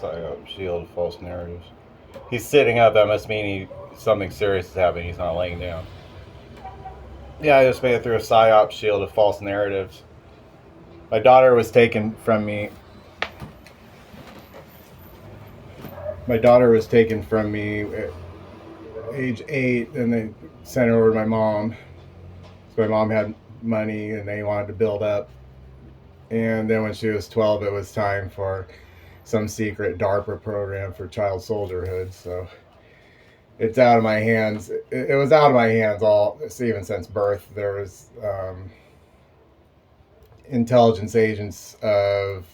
psyop, shield, false narratives. He's sitting up. That must mean something serious is happening. He's not laying down. Yeah, I just made it through a psyop, shield of false narratives. My daughter was taken from me. My daughter was taken from me at age 8, and they sent her over to my mom. So my mom had money, and they wanted to build up. And then when she was 12, it was time for some secret DARPA program for child soldierhood. So it's out of my hands. It was out of my hands even since birth. There was intelligence agents of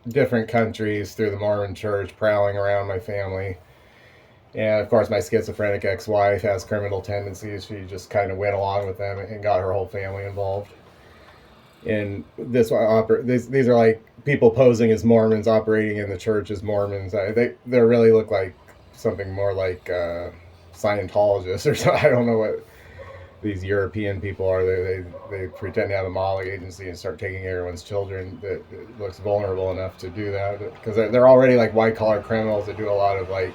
different countries through the Mormon church prowling around my family. And of course, my schizophrenic ex-wife has criminal tendencies. She just kind of went along with them and got her whole family involved. And these are like people posing as Mormons, operating in the church as Mormons. They really look like something more like Scientologists or something. I don't know what these European people are. They pretend to have a modeling agency and start taking everyone's children that looks vulnerable enough to do that, because they're already like white collar criminals that do a lot of like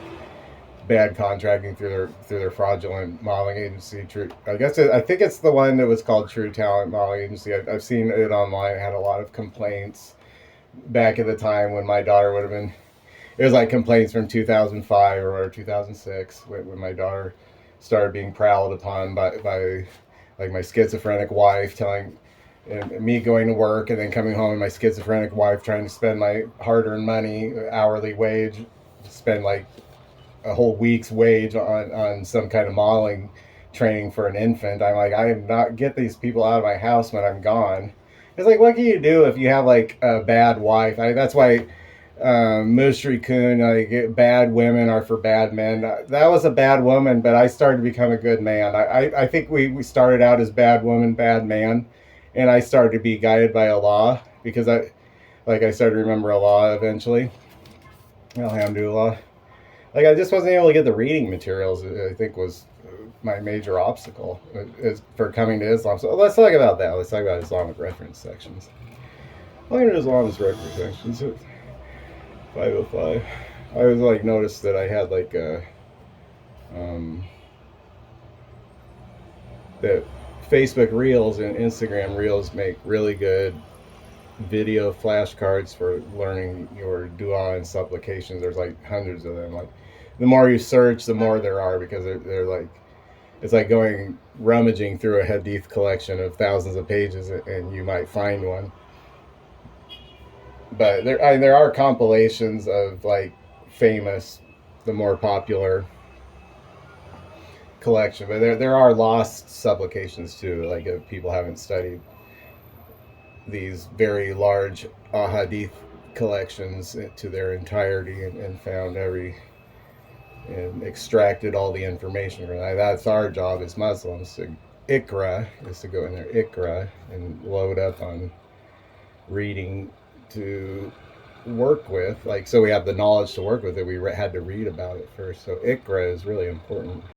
bad contracting through their fraudulent modeling agency. I think it's the one that was called True Talent Modeling Agency. I've seen it online. It had a lot of complaints back at the time when my daughter would have been. It was like complaints from 2005 or 2006 when my daughter started being prowled upon by like my schizophrenic wife telling, and me going to work and then coming home and my schizophrenic wife trying to spend my hard-earned money, hourly wage, spend like a whole week's wage on some kind of modeling training for an infant. I'm like, I am not get these people out of my house when I'm gone. It's like, what can you do if you have like a bad wife? That's why Mushri Kun, like, bad women are for bad men. That was a bad woman, but I started to become a good man. I think we started out as bad woman, bad man, and I started to be guided by Allah, because I started to remember Allah eventually. Alhamdulillah. Like, I just wasn't able to get the reading materials. I think was my major obstacle is for coming to Islam. So let's talk about that. Let's talk about Islamic reference sections. Look at Islamic reference sections. 505. I was like noticed that I had like that Facebook Reels and Instagram Reels make really good video flashcards for learning your dua and supplications. There's like hundreds of them. Like, the more you search, the more there are, because they're like, it's like going rummaging through a hadith collection of thousands of pages, and you might find one. But there are compilations of like famous, the more popular collection. But there are lost supplications too. Like, if people haven't studied these very large ahadith collections to their entirety and found and extracted all the information from that. That's our job as Muslims. Ikra is to go in there, Ikra, and load up on reading to work with. Like, so we have the knowledge to work with it. We had to read about it first. So Ikra is really important.